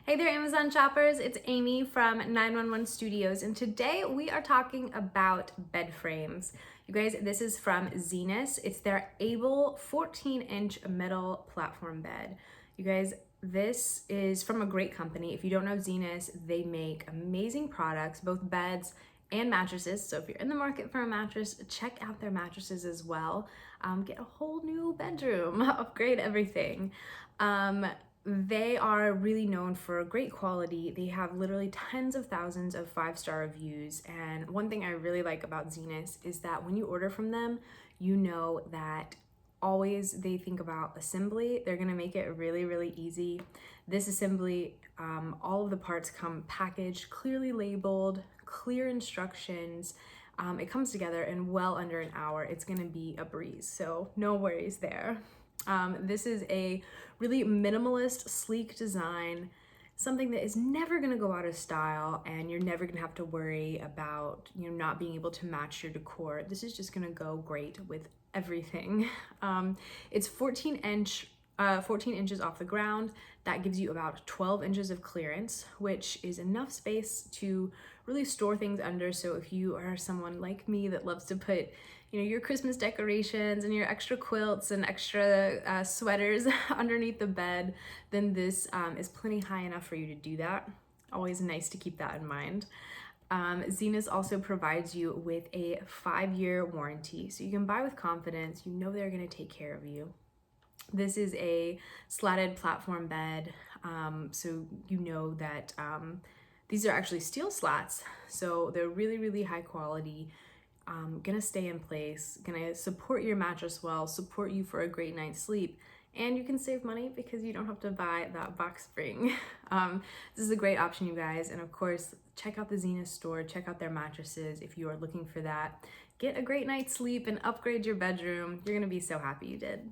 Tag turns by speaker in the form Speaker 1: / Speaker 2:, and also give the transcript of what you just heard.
Speaker 1: Hey there, Amazon shoppers. It's Amy from 911 Studios, and today we are talking about bed frames. You guys, this is from Zinus. It's their Abel 14-inch metal platform bed. You guys, this is from a great company. If you don't know Zinus, they make amazing products, both beds and mattresses. So if you're in the market for a mattress, check out their mattresses as well. Get a whole new bedroom, upgrade everything. They are really known for great quality. They have literally tens of thousands of 5-star reviews. And one thing I really like about Zenith is that when you order from them, you know that always they think about assembly. They're gonna make it really, really easy. This assembly, all of the parts come packaged, clearly labeled, clear instructions. It comes together in well under an hour. It's gonna be a breeze, so no worries there. This is a really minimalist, sleek design, something that is never gonna go out of style, and you're never gonna have to worry about not being able to match your decor. This is just gonna go great with everything. It's 14 inches off the ground. That gives you about 12 inches of clearance, which is enough space to really store things under. So if you are someone like me that loves to put your Christmas decorations and your extra quilts and extra sweaters underneath the bed, then this is plenty high enough for you to do that. Always nice to keep that in mind. Zenith also provides you with a 5-year warranty, so you can buy with confidence. You know they're gonna take care of you. This is a slatted platform bed, so you know that these are actually steel slats, so they're really, really high quality. Gonna stay in place, gonna support your mattress well, support you for a great night's sleep, and you can save money because you don't have to buy that box spring. This is a great option, you guys, and of course, check out the Zenith store, check out their mattresses if you are looking for that. Get a great night's sleep and upgrade your bedroom. You're gonna be so happy you did.